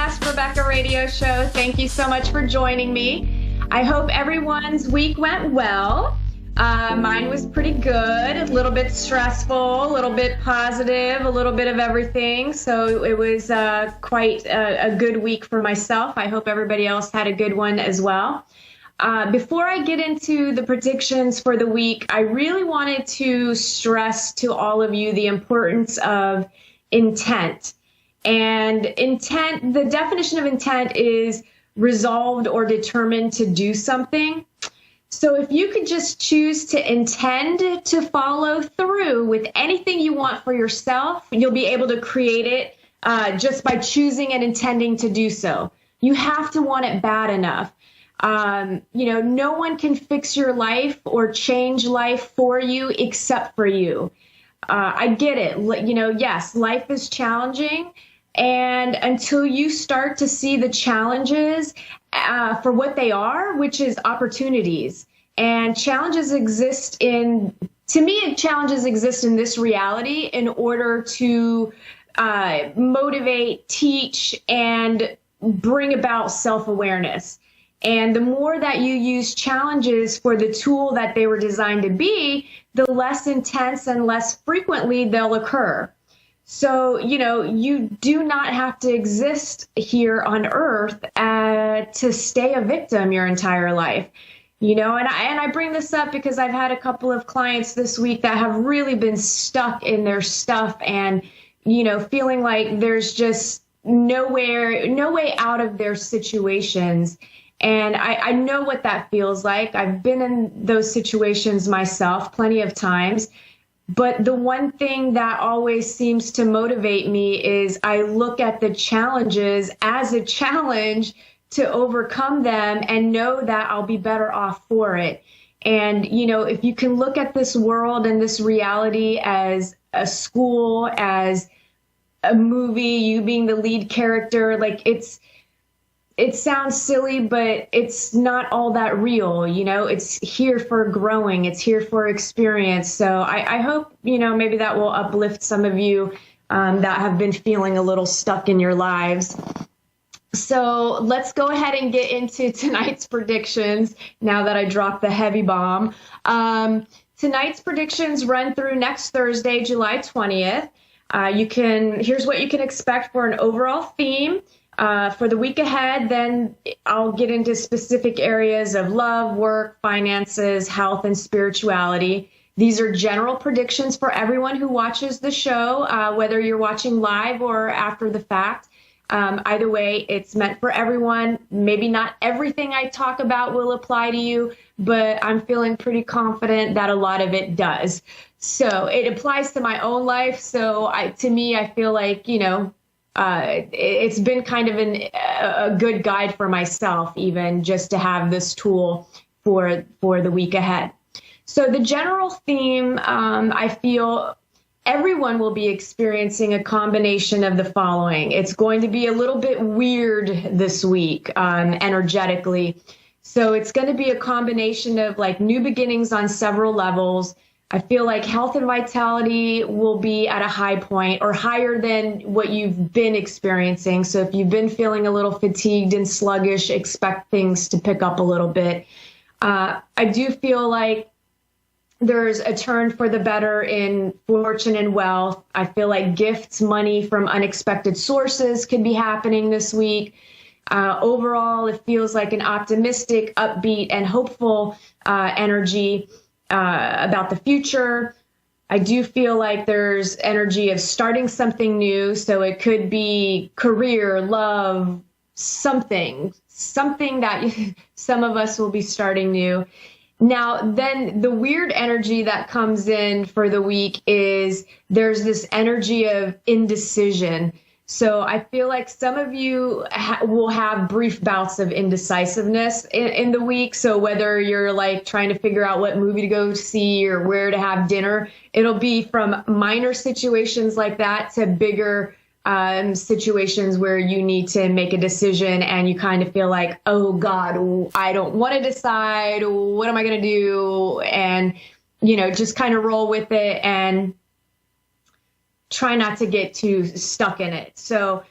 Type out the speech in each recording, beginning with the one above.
Ask Rebecca radio show. Thank you so much for joining me. I hope everyone's week went well. Mine was pretty good, a little bit stressful, a little bit positive, a little bit of everything. So it was quite a good week for myself. I hope everybody else had a good one as well. Before I get into the predictions for the week, I really wanted to stress to all of you the importance of intent. And intent, the definition of intent is resolved or determined to do something. So if you could just choose to intend to follow through with anything you want for yourself, you'll be able to create it just by choosing and intending to do so. You have to want it bad enough. No one can fix your life or change life for you except for you. I get it. Yes, life is challenging. And until you start to see the challenges for what they are, which is opportunities, and challenges exist challenges exist in this reality in order to motivate, teach, and bring about self-awareness. And the more that you use challenges for the tool that they were designed to be, the less intense and less frequently they'll occur. So, you do not have to exist here on earth to stay a victim your entire life. And I bring this up because I've had a couple of clients this week that have really been stuck in their stuff and, feeling like there's just no way out of their situations. And I know what that feels like. I've been in those situations myself plenty of times. But the one thing that always seems to motivate me is I look at the challenges as a challenge to overcome them and know that I'll be better off for it. And, if you can look at this world and this reality as a school, as a movie, you being the lead character, it sounds silly, but it's not all that real. It's here for growing. It's here for experience. So I hope, maybe that will uplift some of you that have been feeling a little stuck in your lives. So let's go ahead and get into tonight's predictions now that I dropped the heavy bomb. Tonight's predictions run through next Thursday, July 20th. Here's what you can expect for an overall theme. For the week ahead, then I'll get into specific areas of love, work, finances, health, and spirituality. These are general predictions for everyone who watches the show, whether you're watching live or after the fact. Either way, it's meant for everyone. Maybe not everything I talk about will apply to you, but I'm feeling pretty confident that a lot of it does. So it applies to my own life. So I feel like, it's been kind of a good guide for myself, even just to have this tool for the week ahead. So the general theme, I feel everyone will be experiencing a combination of the following. It's going to be a little bit weird this week, energetically. So it's going to be a combination of new beginnings on several levels. I feel like health and vitality will be at a high point or higher than what you've been experiencing. So if you've been feeling a little fatigued and sluggish, expect things to pick up a little bit. I do feel like there's a turn for the better in fortune and wealth. I feel like gifts, money from unexpected sources could be happening this week. Overall, it feels like an optimistic, upbeat, and hopeful energy about the future. I do feel like there's energy of starting something new. So it could be career, love, something that some of us will be starting new. Now, then the weird energy that comes in for the week is there's this energy of indecision. So I feel like some of you will have brief bouts of indecisiveness in the week. So whether you're trying to figure out what movie to go see or where to have dinner, it'll be from minor situations like that to bigger situations where you need to make a decision and you kind of feel like, oh God, I don't want to decide. What am I going to do? And, just kind of roll with it and try not to get too stuck in it. So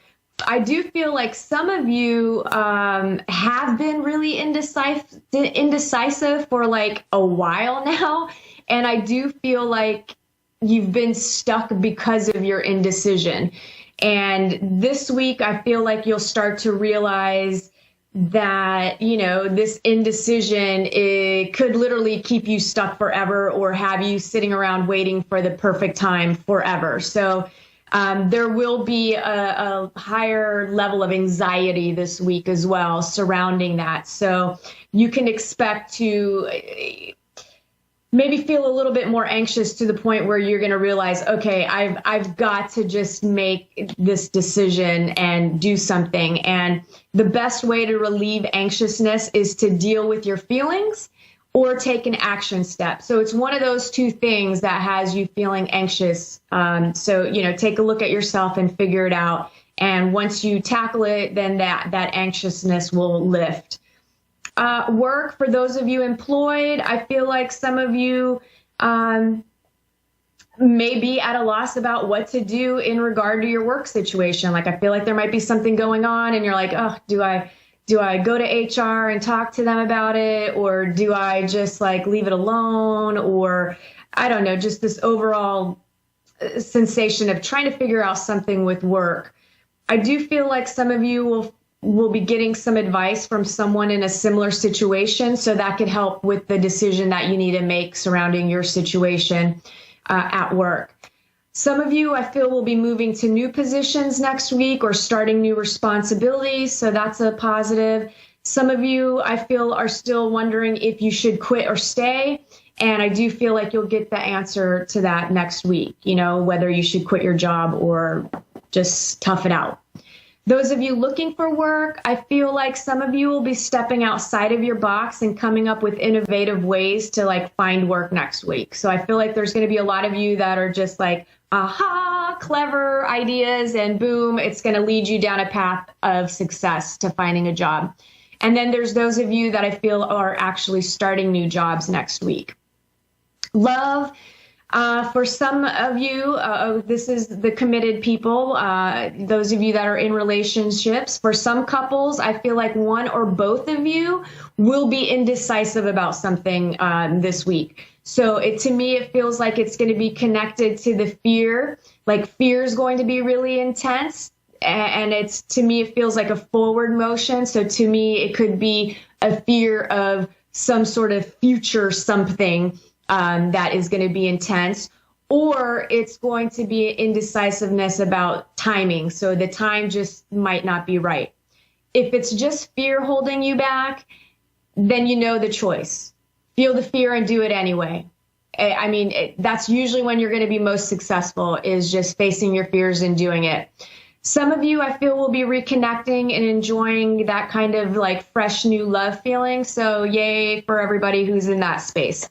I do feel like some of you have been really indecisive for like a while now. And I do feel like you've been stuck because of your indecision. And this week, I feel like you'll start to realize that, this indecision, it could literally keep you stuck forever or have you sitting around waiting for the perfect time forever. So there will be a higher level of anxiety this week as well surrounding that. So you can expect to maybe feel a little bit more anxious to the point where you're going to realize, okay, I've got to just make this decision and do something. And the best way to relieve anxiousness is to deal with your feelings or take an action step. So it's one of those two things that has you feeling anxious. So, take a look at yourself and figure it out. And once you tackle it, then that anxiousness will lift. Work, for those of you employed, I feel like some of you may be at a loss about what to do in regard to your work situation. Like, I feel like there might be something going on and you're like, oh, do I go to HR and talk to them about it? Or do I just like leave it alone? Or I don't know, just this overall sensation of trying to figure out something with work. I do feel like some of you will be getting some advice from someone in a similar situation. So that could help with the decision that you need to make surrounding your situation at work. Some of you, I feel, will be moving to new positions next week or starting new responsibilities. So that's a positive. Some of you, I feel, are still wondering if you should quit or stay. And I do feel like you'll get the answer to that next week, whether you should quit your job or just tough it out. Those of you looking for work, I feel like some of you will be stepping outside of your box and coming up with innovative ways to like find work next week. So I feel like there's going to be a lot of you that are just like, aha, clever ideas, and boom, it's going to lead you down a path of success to finding a job. And then there's those of you that I feel are actually starting new jobs next week. Love. For some of you, this is the committed people, those of you that are in relationships. For some couples, I feel like one or both of you will be indecisive about something this week. So to me, it feels like it's going to be connected to the fear. Like fear is going to be really intense. And to me, it feels like a forward motion. So to me, it could be a fear of some sort of future something that is going to be intense, or it's going to be indecisiveness about timing. So the time just might not be right. If it's just fear holding you back, then you know the choice. Feel the fear and do it anyway. I mean, that's usually when you're going to be most successful, is just facing your fears and doing it. Some of you, I feel, will be reconnecting and enjoying that kind of like fresh new love feeling. So yay for everybody who's in that space.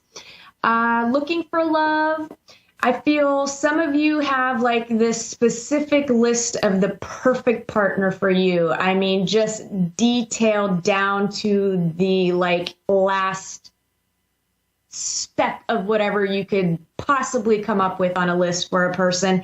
Looking for love, I feel some of you have like this specific list of the perfect partner for you. I mean, just detailed down to the like last step of whatever you could possibly come up with on a list for a person.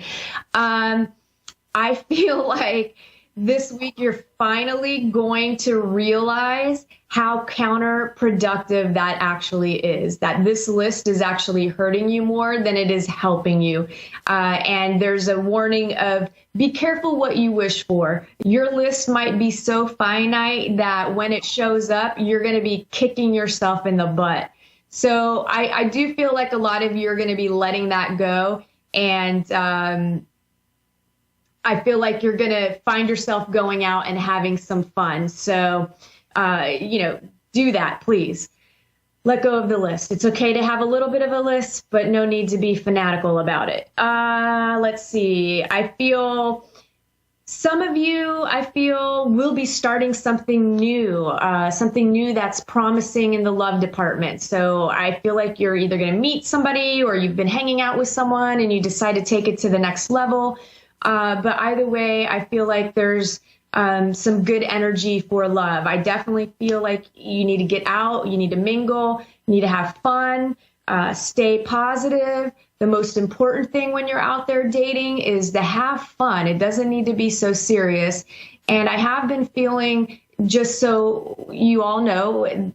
I feel like this week you're finally going to realize how counterproductive that actually is, that this list is actually hurting you more than it is helping you. And there's a warning of be careful what you wish for. Your list might be so finite that when it shows up, you're going to be kicking yourself in the butt. So I do feel like a lot of you are going to be letting that go. And I feel like you're going to find yourself going out and having some fun. So, do that, please. Let go of the list. It's okay to have a little bit of a list, but no need to be fanatical about it. Let's see. I feel some of you, will be starting something new that's promising in the love department. So I feel like you're either going to meet somebody or you've been hanging out with someone and you decide to take it to the next level. But either way, I feel like there's some good energy for love. I definitely feel like you need to get out, you need to mingle, you need to have fun, stay positive. The most important thing when you're out there dating is to have fun. It doesn't need to be so serious. And I have been feeling, just so you all know,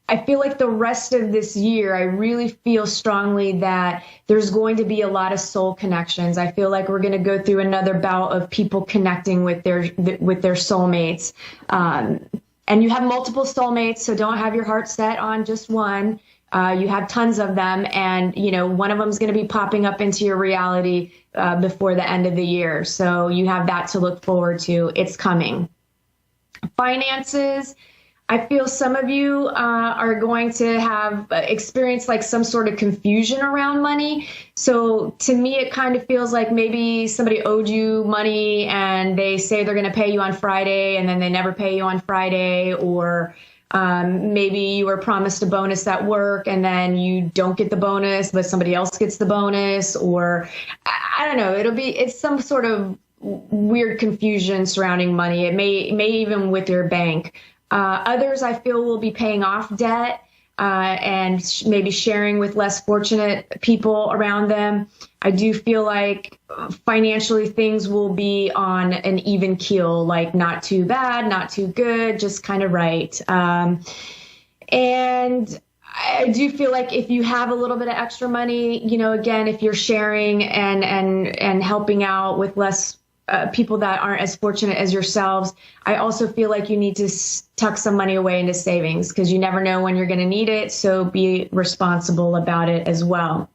I feel like the rest of this year, I really feel strongly that there's going to be a lot of soul connections. I feel like we're going to go through another bout of people connecting with their soulmates. And you have multiple soulmates, so don't have your heart set on just one. You have tons of them, and one of them is going to be popping up into your reality before the end of the year. So you have that to look forward to. It's coming. Finances. I feel some of you are going to have experienced like some sort of confusion around money. So to me, it kind of feels like maybe somebody owed you money and they say they're going to pay you on Friday and then they never pay you on Friday, or maybe you were promised a bonus at work and then you don't get the bonus, but somebody else gets the bonus, or I don't know. It's some sort of weird confusion surrounding money. It may even with your bank. Others I feel will be paying off debt and maybe sharing with less fortunate people around them. I do feel like financially things will be on an even keel, like not too bad, not too good, just kind of right. And I do feel like if you have a little bit of extra money, again, if you're sharing and helping out with less people that aren't as fortunate as yourselves, I also feel like you need to tuck some money away into savings because you never know when you're going to need it. So be responsible about it as well.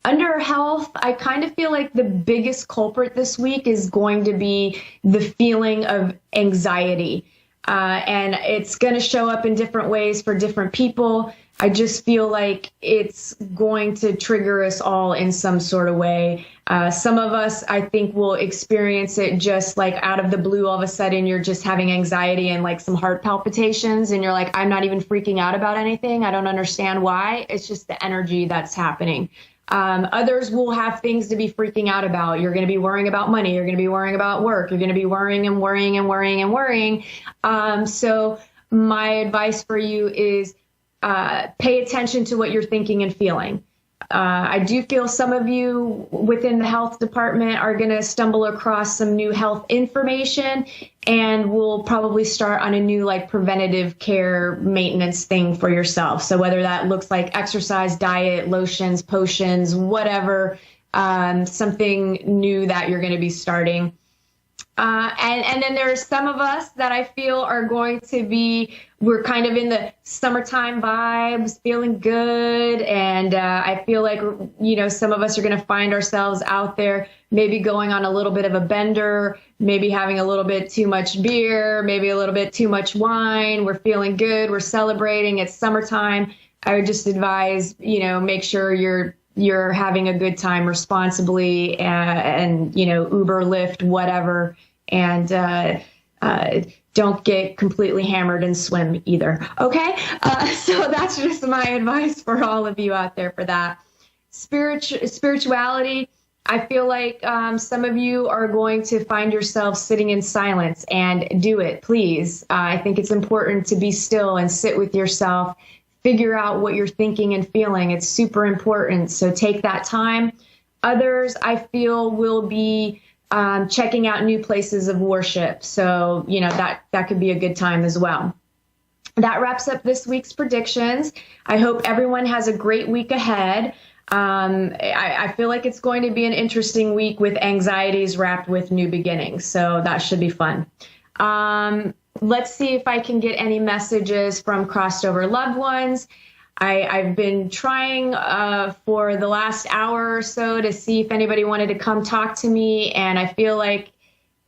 Under health, I kind of feel like the biggest culprit this week is going to be the feeling of anxiety. And it's going to show up in different ways for different people. I just feel like it's going to trigger us all in some sort of way. Some of us, I think, will experience it just like out of the blue. All of a sudden, you're just having anxiety and like some heart palpitations, and you're like, I'm not even freaking out about anything. I don't understand why. It's just the energy that's happening. Others will have things to be freaking out about. You're going to be worrying about money. You're going to be worrying about work. You're going to be worrying and worrying and worrying and worrying. So my advice for you is pay attention to what you're thinking and feeling. I do feel some of you within the health department are going to stumble across some new health information, and will probably start on a new like preventative care maintenance thing for yourself. So whether that looks like exercise, diet, lotions, potions, whatever, something new that you're going to be starting. And then there are some of us that I feel are going to be, we're kind of in the summertime vibes, feeling good. And I feel like, some of us are going to find ourselves out there, maybe going on a little bit of a bender, maybe having a little bit too much beer, maybe a little bit too much wine. We're feeling good. We're celebrating. It's summertime. I would just advise, make sure you're having a good time responsibly, and Uber, Lyft, whatever. And don't get completely hammered and swim either. Okay? So that's just my advice for all of you out there for that. Spirituality, I feel like some of you are going to find yourself sitting in silence, and do it, please. I think it's important to be still and sit with yourself, figure out what you're thinking and feeling. It's super important. So take that time. Others, I feel, will be checking out new places of worship. So, that could be a good time as well. That wraps up this week's predictions. I hope everyone has a great week ahead. I feel like it's going to be an interesting week with anxieties wrapped with new beginnings. So that should be fun. Let's see if I can get any messages from crossed over loved ones. I've been trying for the last hour or so to see if anybody wanted to come talk to me, and I feel like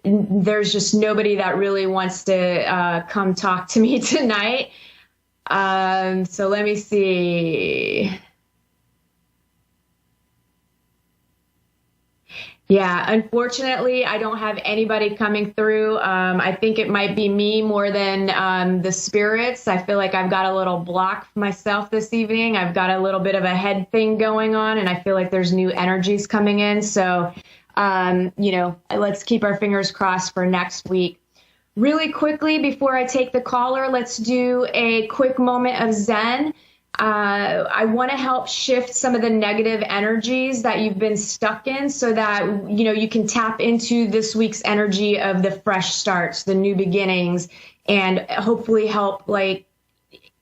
there's just nobody that really wants to come talk to me tonight. So let me see. Yeah, unfortunately, I don't have anybody coming through. I think it might be me more than the spirits. I feel like I've got a little block myself this evening. I've got a little bit of a head thing going on, and I feel like there's new energies coming in. So, let's keep our fingers crossed for next week. Really quickly, before I take the caller, let's do a quick moment of Zen. I want to help shift some of the negative energies that you've been stuck in so that, you can tap into this week's energy of the fresh starts, the new beginnings, and hopefully help like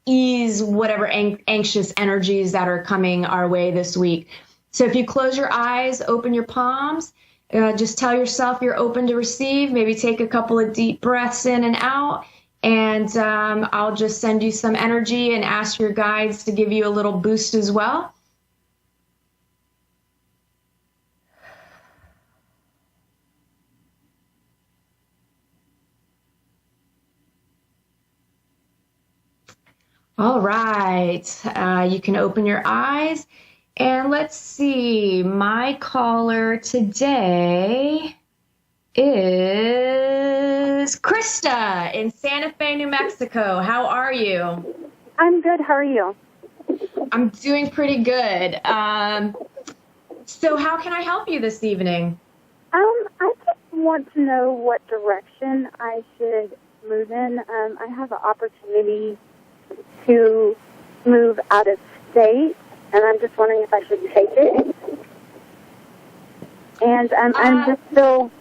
ease whatever anxious energies that are coming our way this week. So if you close your eyes, open your palms, just tell yourself you're open to receive, maybe take a couple of deep breaths in and out. And I'll just send you some energy and ask your guides to give you a little boost as well. All right, you can open your eyes. And let's see, my caller today is Krista in Santa Fe, New Mexico. How are you? I'm good. How are you? I'm doing pretty good. So how can I help you this evening? I just want to know what direction I should move in. I have an opportunity to move out of state, and I'm just wondering if I should take it. And I'm just still...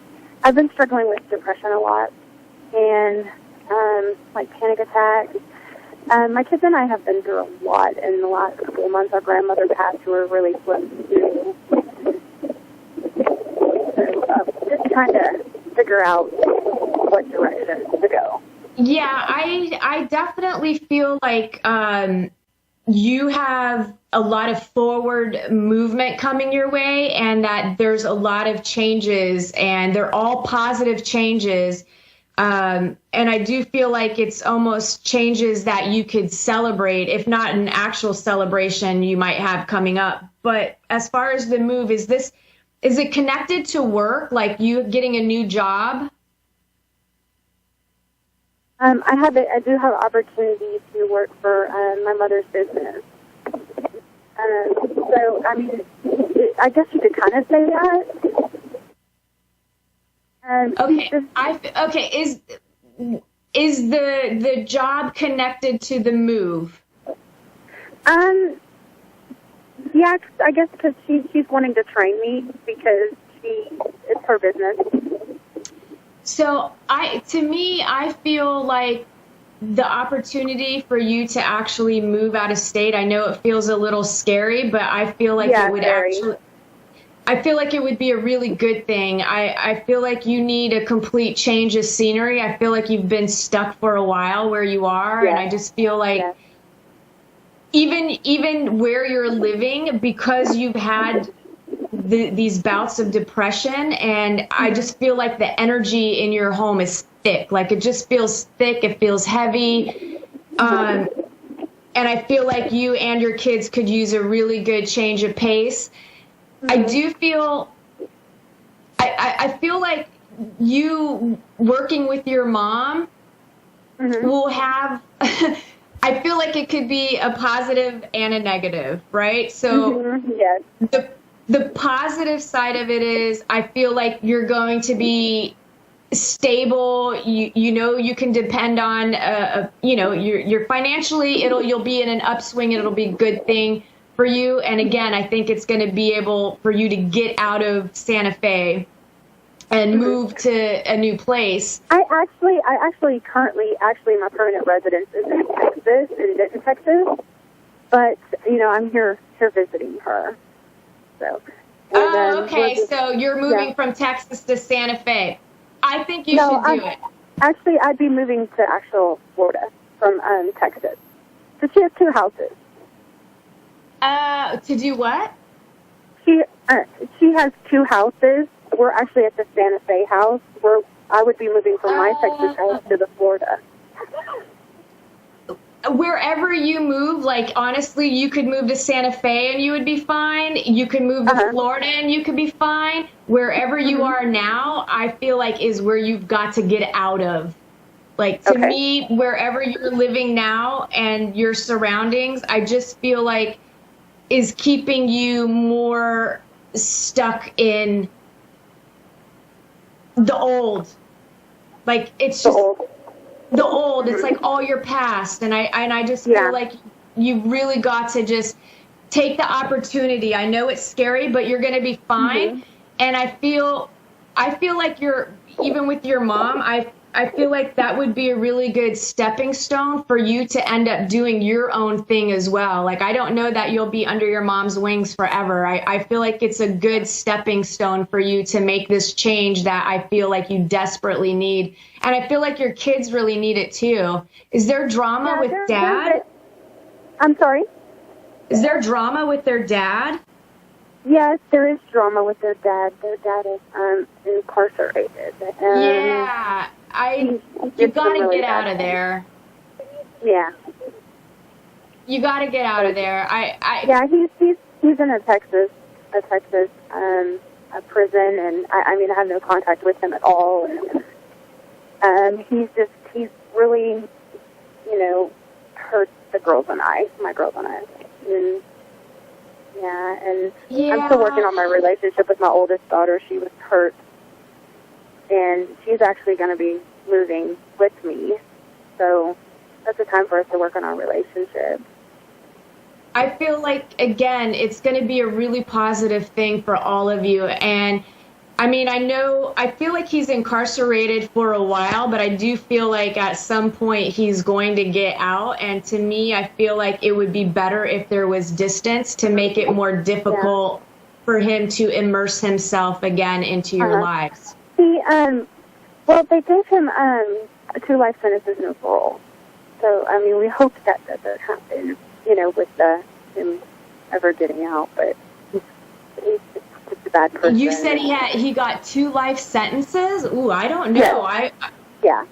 I've been struggling with depression a lot and, like panic attacks. My kids and I have been through a lot in the last couple of months. Our grandmother passed, who were really close to. Just trying to figure out what direction to go. Yeah, I definitely feel like you have a lot of forward movement coming your way, and that there's a lot of changes, and they're all positive changes. And I do feel like it's almost changes that you could celebrate, if not an actual celebration you might have coming up. But as far as the move, is it connected to work, like you getting a new job? I do have opportunity to work for my mother's business. So, I mean, I guess you could kind of say that. Okay. Is the job connected to the move? Yeah, I guess because she's wanting to train me because it's her business. So I feel like the opportunity for you to actually move out of state, I know it feels a little scary, but I feel like it would I feel like it would be a really good thing. I feel like you need a complete change of scenery. I feel like you've been stuck for a while where you are, and I just feel like even where you're living, because you've had these bouts of depression, and I just feel like the energy in your home is thick. Like it just feels thick. It feels heavy. And I feel like you and your kids could use a really good change of pace. I do feel, I feel like you working with your mom will have, I feel like it could be a positive and a negative, right? So the positive side of it is I feel like you're going to be stable. You can depend on, you're financially, you'll be in an upswing. It'll be a good thing for you. And again, I think it's going to be able for you to get out of Santa Fe and move to a new place. I actually currently my permanent residence is in Denton, Texas. But, I'm here visiting her. So. Okay. So you're moving from Texas to Santa Fe. I think you should do it. Actually, I'd be moving to actual Florida from Texas. So she has 2 houses. To do what? She has 2 houses. We're actually at the Santa Fe house, where I would be moving from my Texas house to the Florida. Wherever you move, like, honestly, you could move to Santa Fe and you would be fine. You could move to Florida and you could be fine. Wherever you are now, I feel like is where you've got to get out of. Like, to me, wherever you're living now and your surroundings, I just feel like is keeping you more stuck in the old. Like, it's just the old. It's like all your past, and I just feel like you've really got to just take the opportunity. I know it's scary, but you're going to be fine. Mm-hmm. And I feel like even with your mom, I feel like that would be a really good stepping stone for you to end up doing your own thing as well. Like, I don't know that you'll be under your mom's wings forever. I feel like it's a good stepping stone for you to make this change that I feel like you desperately need. And I feel like your kids really need it too. Is there drama with Dad? I'm sorry? Is there drama with their dad? Yes, there is drama with their dad. Their dad is incarcerated. Yeah. You got to get out of there. Yeah. You got to get out of there. Yeah, he's in a Texas prison, and I have no contact with him at all. And he's really, hurt my girls and I. And I'm still working on my relationship with my oldest daughter. She was hurt, and she's actually going to be moving with me. So that's the time for us to work on our relationship. I feel like, again, it's going to be a really positive thing for all of you. And I feel like he's incarcerated for a while, but I do feel like at some point he's going to get out. And to me, I feel like it would be better if there was distance to make it more difficult for him to immerse himself again into your lives. They gave him 2 life sentences, no parole. So, we hope that doesn't happen, with him ever getting out, but he's just a bad person. You said he got 2 life sentences? Ooh, I don't know. Yeah.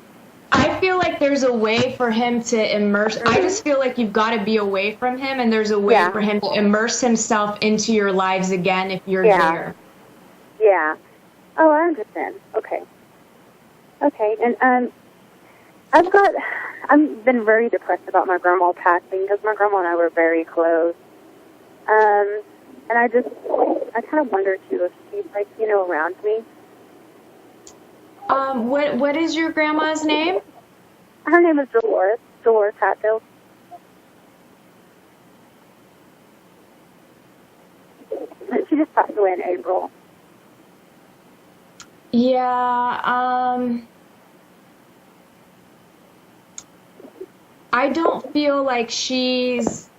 I feel like there's a way for him to immerse. I just feel like you've got to be away from him, and there's a way for him to immerse himself into your lives again if you're there. Yeah. Oh, I understand. Okay. And I've been very depressed about my grandma passing because my grandma and I were very close. And I kind of wonder too if she's around me. What is your grandma's name? Her name is Dolores Hatfield. She just passed away in April. Yeah, I don't feel like she's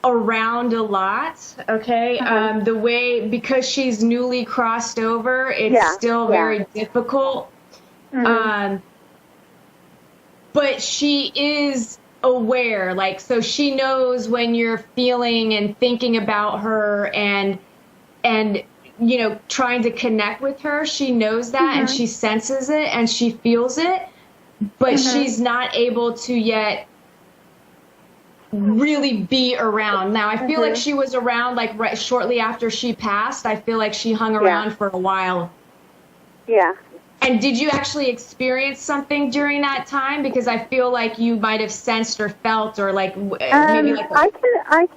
around a lot, okay? Because she's newly crossed over, it's still very difficult. But she is aware, so she knows when you're feeling and thinking about her and trying to connect with her. She knows that and she senses it and she feels it, but she's not able to yet really be around. Now, I feel like she was around right shortly after she passed. I feel like she hung around for a while. Yeah. And did you actually experience something during that time? Because I feel like you might have sensed or felt or maybe I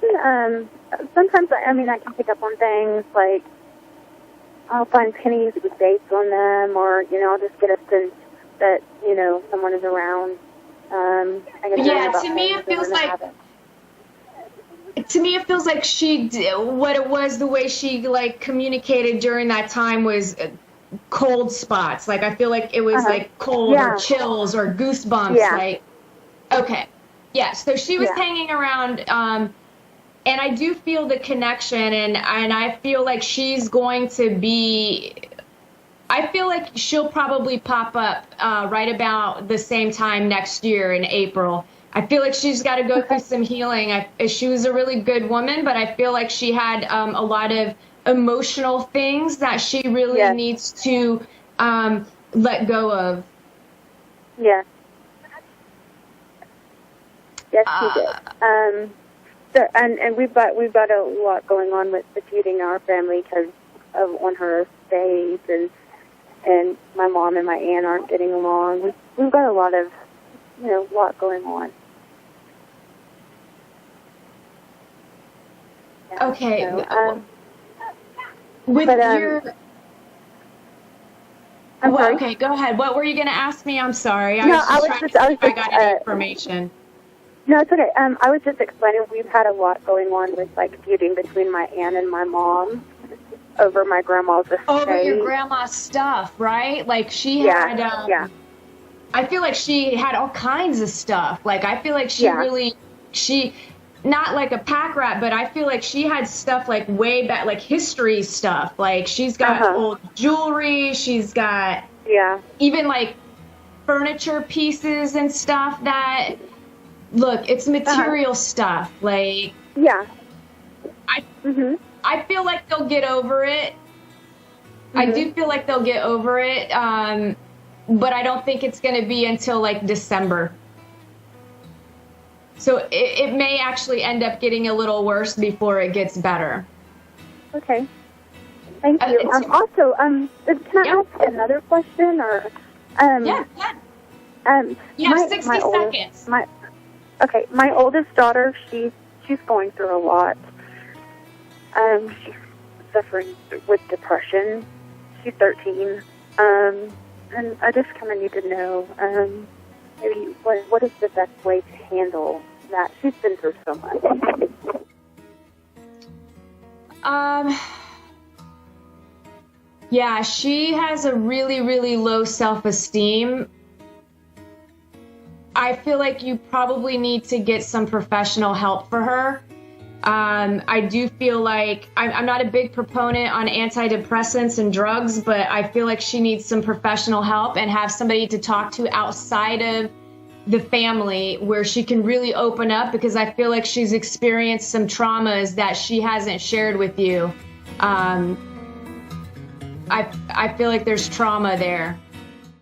can sometimes I can pick up on things like I'll find pennies with dates on them, or I'll just get a sense that someone is around. To me it feels like she what it was, the way she communicated during that time was cold spots. I feel like it was cold or chills or goosebumps. So she was hanging around, and I do feel the connection, and I feel like she's going to be, I feel like she'll probably pop up right about the same time next year in April. I feel like she's got to go through some healing. She was a really good woman, but I feel like she had a lot of emotional things that she really needs to let go of. Yes. Yes, she did. So, and we've got a lot going on with feeding our family because on her estate, and my mom and my aunt aren't getting along. We've got a lot of lot going on. Okay. So, okay, go ahead. What were you going to ask me? I'm sorry. I was I got any information. No, it's okay. I was just explaining we've had a lot going on with like feuding between my aunt and my mom over my grandma's estate. Over your grandma's stuff, right? Like she had, I feel like she had all kinds of stuff. Like I feel like she not like a pack rat, but I feel like she had stuff like way back, like history stuff. Like she's got old jewelry. She's got even like furniture pieces and stuff that, look, it's material stuff. Like, I feel like they'll get over it. I do feel like they'll get over it. But I don't think it's going to be until like December. So it may actually end up getting a little worse before it gets better. Okay. Thank you. Also, can I ask another question? Or, yeah. You have 60 seconds. My oldest daughter, she's going through a lot. She's suffering with depression. She's 13. And I just kind of need to know, maybe what is the best way to handle that? She's been through so much. Yeah, she has a really, really low self-esteem. I feel like you probably need to get some professional help for her. I do feel like I'm not a big proponent on antidepressants and drugs, but I feel like she needs some professional help and have somebody to talk to outside of the family where she can really open up, because I feel like she's experienced some traumas that she hasn't shared with you. I feel like there's trauma there.